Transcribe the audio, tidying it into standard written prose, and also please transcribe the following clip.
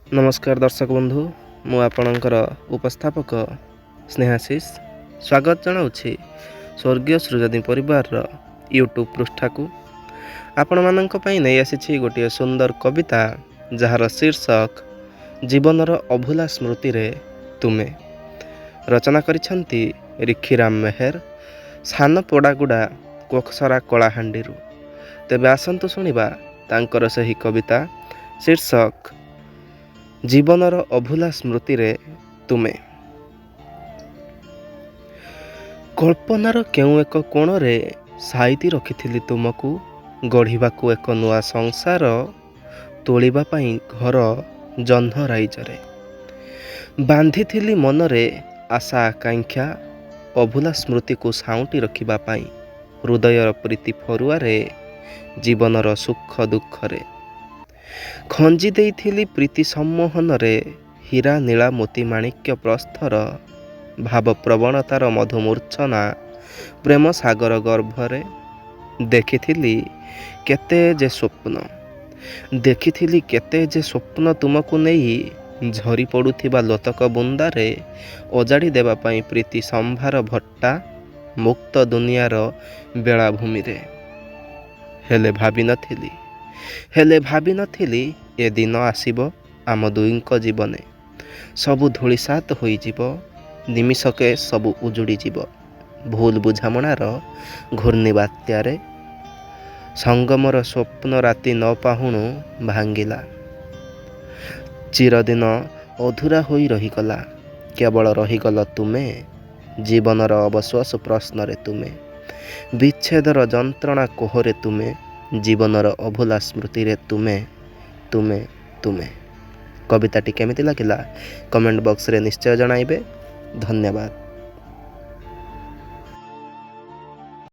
नमस्कार दर्शक बंधु मु आपणकर उपस्थापक स्नेहाशीष स्वागत जनाऊँगी स्वर्गीय सृजनी परिवार यूट्यूब पृष्ठा को आपण मानक पई नहीं आसी गोटे सुंदर कविता जार शीर्षक जीवनर अभूला स्मृति रे तुमे। रचना करिछंती रिखीराम मेहर सान पोड़ागुड़ा कोखसरा कलाहांडी। तेबे आसंतु शुणिबा तांकर सही कविता शीर्षक जीवनर अभूला स्मृति रे तुमे। कल्पनार केउ एक कोण रे साइती रखिथिली तुमको गढ़िबाकू एक नुआ संसार तोलिबा पई घर जह्न राइजरे बांधिथिली मनरे आशा आकांक्षा अभूला स्मृति को साउंटी रखिबा पई हृदयर प्रीति फरुआरे जीवनर सुख दुखरे खंजी देइथिली प्रीति सम्मोहन रे हीरा नीला मोती माणिक्य प्रस्थर भाव प्रवणतार मधुमूर्छना प्रेम सागर गर्भरे देखिथिली केते जे स्वप्न तुमको नहीं झरी पड़ुथिबा लोतक बुंदारे ओजाड़ी देबा पई प्रीति संभार भट्टा मुक्त दुनियार बेलाभूमि रे हेले भाबी नथिली ए दिन आसीबो आम दुईंक जीवने सबु धूलिसात होई जीवो निमिषके सबु उजुड़ी जीवो भूल बुझामणार घूर्णी बात्यारे संगमर स्वप्न राति न पाहुणु भांगिला चिरदिन अधूरा होई रहीगला केवल रहीगल तुमे जीवनर अवश्वास प्रश्न रे तुमे विच्छेदर जंत्रणा कोहरे तुमे जीवनर अभूला स्मृति रे तुमे तुमे तुमे। कविताटी केमिति लागिला कमेंट बॉक्स रे निश्चय जणाइबे। धन्यवाद।